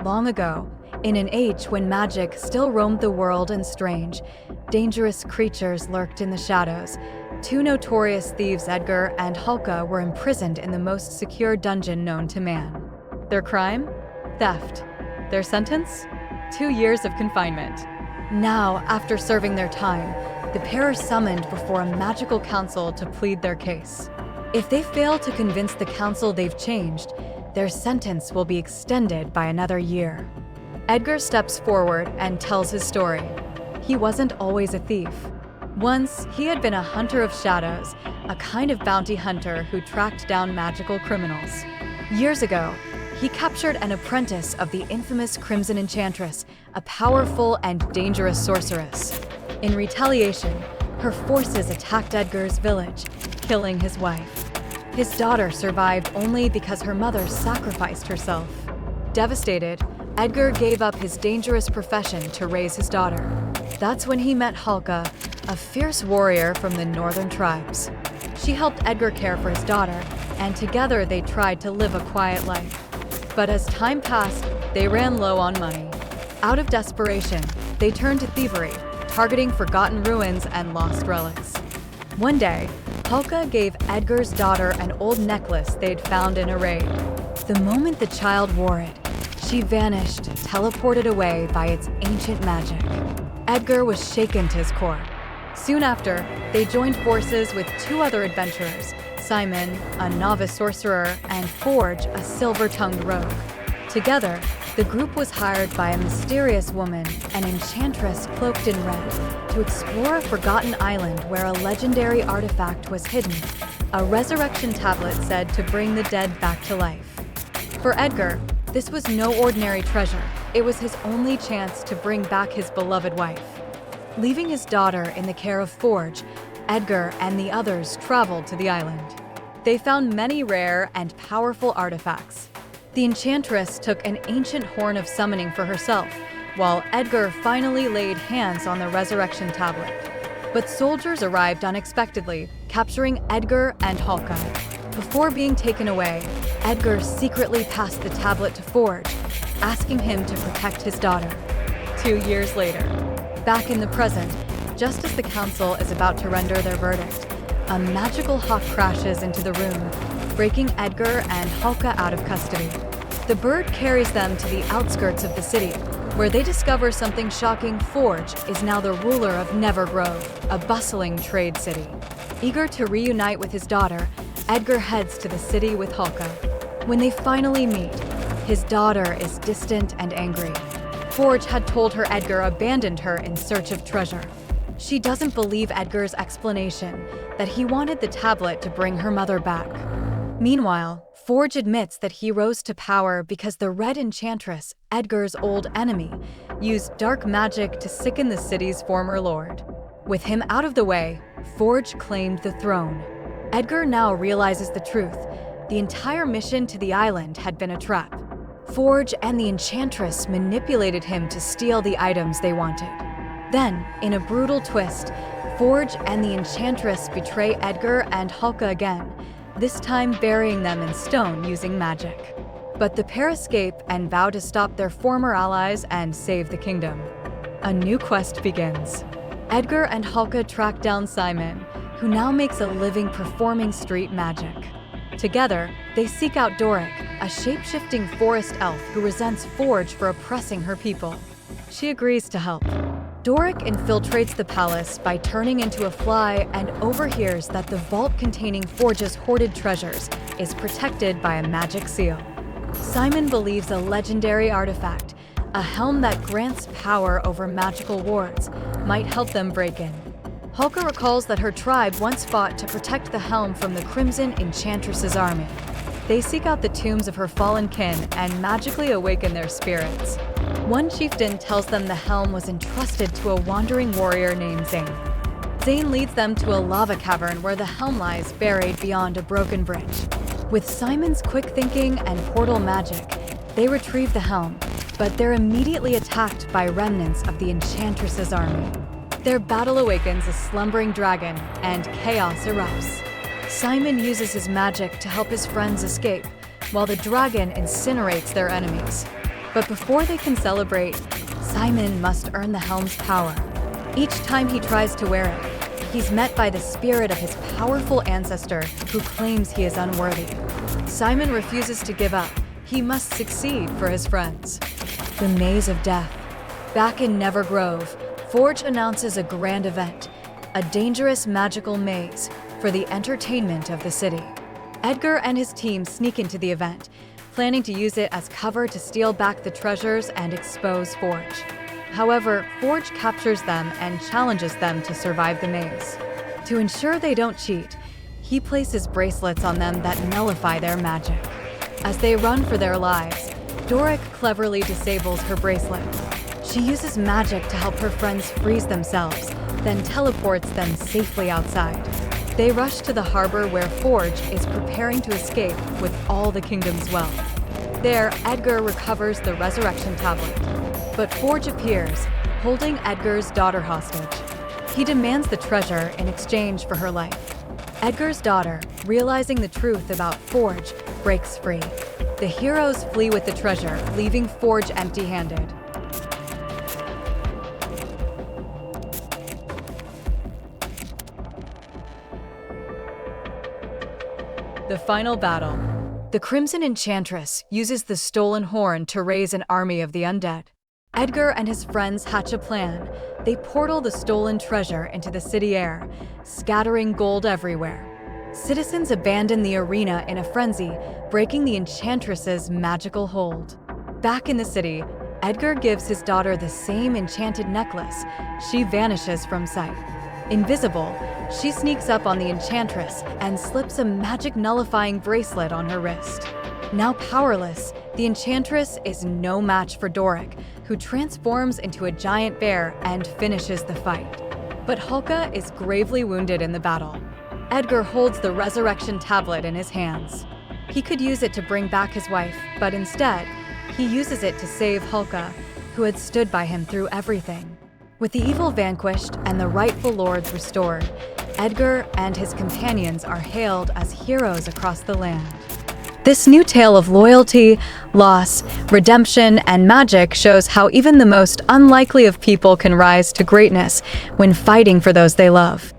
long ago, in an age when magic still roamed the world and strange, dangerous creatures lurked in the shadows. Two notorious thieves, Edgar and Holka, were imprisoned in the most secure dungeon known to man. Their crime? Theft. Their sentence? 2 years of confinement. Now, after serving their time, the pair are summoned before a magical council to plead their case. If they fail to convince the council they've changed, their sentence will be extended by another year. Edgar steps forward and tells his story. He wasn't always a thief. Once, he had been a hunter of shadows, a kind of bounty hunter who tracked down magical criminals. Years ago, he captured an apprentice of the infamous Crimson Enchantress, a powerful and dangerous sorceress. In retaliation, her forces attacked Edgar's village, killing his wife. His daughter survived only because her mother sacrificed herself. Devastated, Edgar gave up his dangerous profession to raise his daughter. That's when he met Holka, a fierce warrior from the northern tribes. She helped Edgar care for his daughter, and together they tried to live a quiet life. But as time passed, they ran low on money. Out of desperation, they turned to thievery, targeting forgotten ruins and lost relics. One day, Holka gave Edgar's daughter an old necklace they'd found in a raid. The moment the child wore it, she vanished, teleported away by its ancient magic. Edgar was shaken to his core. Soon after, they joined forces with 2 other adventurers, Saimen, a novice sorcerer, and Forge, a silver-tongued rogue. Together, the group was hired by a mysterious woman, an enchantress cloaked in red, to explore a forgotten island where a legendary artifact was hidden, a resurrection tablet said to bring the dead back to life. For Edgar, this was no ordinary treasure. It was his only chance to bring back his beloved wife. Leaving his daughter in the care of Forge, Edgar and the others traveled to the island. They found many rare and powerful artifacts. The enchantress took an ancient horn of summoning for herself, while Edgar finally laid hands on the resurrection tablet. But soldiers arrived unexpectedly, capturing Edgar and Holka. Before being taken away, Edgar secretly passed the tablet to Forge, asking him to protect his daughter. 2 years later, back in the present, just as the council is about to render their verdict, a magical hawk crashes into the room, breaking Edgar and Holka out of custody. The bird carries them to the outskirts of the city, where they discover something shocking. Forge is now the ruler of Nevergrove, a bustling trade city. Eager to reunite with his daughter, Edgar heads to the city with Holka. When they finally meet, his daughter is distant and angry. Forge had told her Edgar abandoned her in search of treasure. She doesn't believe Edgar's explanation that he wanted the tablet to bring her mother back. Meanwhile, Forge admits that he rose to power because the Red Enchantress, Edgar's old enemy, used dark magic to sicken the city's former lord. With him out of the way, Forge claimed the throne. Edgar now realizes the truth. The entire mission to the island had been a trap. Forge and the Enchantress manipulated him to steal the items they wanted. Then, in a brutal twist, Forge and the Enchantress betray Edgar and Holka again, this time burying them in stone using magic. But the pair escape and vow to stop their former allies and save the kingdom. A new quest begins. Edgar and Holka track down Saimen, who now makes a living performing street magic. Together, they seek out Doryn, a shape-shifting forest elf who resents Forge for oppressing her people. She agrees to help. Doryn infiltrates the palace by turning into a fly and overhears that the vault containing Forge's hoarded treasures is protected by a magic seal. Saimen believes a legendary artifact, a helm that grants power over magical wards, might help them break in. Holka recalls that her tribe once fought to protect the helm from the Crimson Enchantress's army. They seek out the tombs of her fallen kin and magically awaken their spirits. One chieftain tells them the helm was entrusted to a wandering warrior named Zane. Zane leads them to a lava cavern where the helm lies buried beyond a broken bridge. With Saimen's quick thinking and portal magic, they retrieve the helm, but they're immediately attacked by remnants of the Enchantress's army. Their battle awakens a slumbering dragon, and chaos erupts. Saimen uses his magic to help his friends escape, while the dragon incinerates their enemies. But before they can celebrate, Saimen must earn the helm's power. Each time he tries to wear it, he's met by the spirit of his powerful ancestor who claims he is unworthy. Saimen refuses to give up. He must succeed for his friends. The Maze of Death. Back in Nevergrove, Forge announces a grand event, a dangerous magical maze for the entertainment of the city. Edgar and his team sneak into the event, planning to use it as cover to steal back the treasures and expose Forge. However, Forge captures them and challenges them to survive the maze. To ensure they don't cheat, he places bracelets on them that nullify their magic. As they run for their lives, Doryn cleverly disables her bracelet. She uses magic to help her friends freeze themselves, then teleports them safely outside. They rush to the harbor where Forge is preparing to escape with all the kingdom's wealth. There, Edgar recovers the resurrection tablet. But Forge appears, holding Edgar's daughter hostage. He demands the treasure in exchange for her life. Edgar's daughter, realizing the truth about Forge, breaks free. The heroes flee with the treasure, leaving Forge empty-handed. The final battle. The Crimson Enchantress uses the stolen horn to raise an army of the undead. Edgar and his friends hatch a plan. They portal the stolen treasure into the city air, scattering gold everywhere. Citizens abandon the arena in a frenzy, breaking the Enchantress's magical hold. Back in the city, Edgar gives his daughter the same enchanted necklace. She vanishes from sight. Invisible, she sneaks up on the Enchantress and slips a magic nullifying bracelet on her wrist. Now powerless, the Enchantress is no match for Doryn, who transforms into a giant bear and finishes the fight. But Holka is gravely wounded in the battle. Edgar holds the resurrection tablet in his hands. He could use it to bring back his wife, but instead, he uses it to save Holka, who had stood by him through everything. With the evil vanquished and the rightful lords restored, Edgar and his companions are hailed as heroes across the land. This new tale of loyalty, loss, redemption, and magic shows how even the most unlikely of people can rise to greatness when fighting for those they love.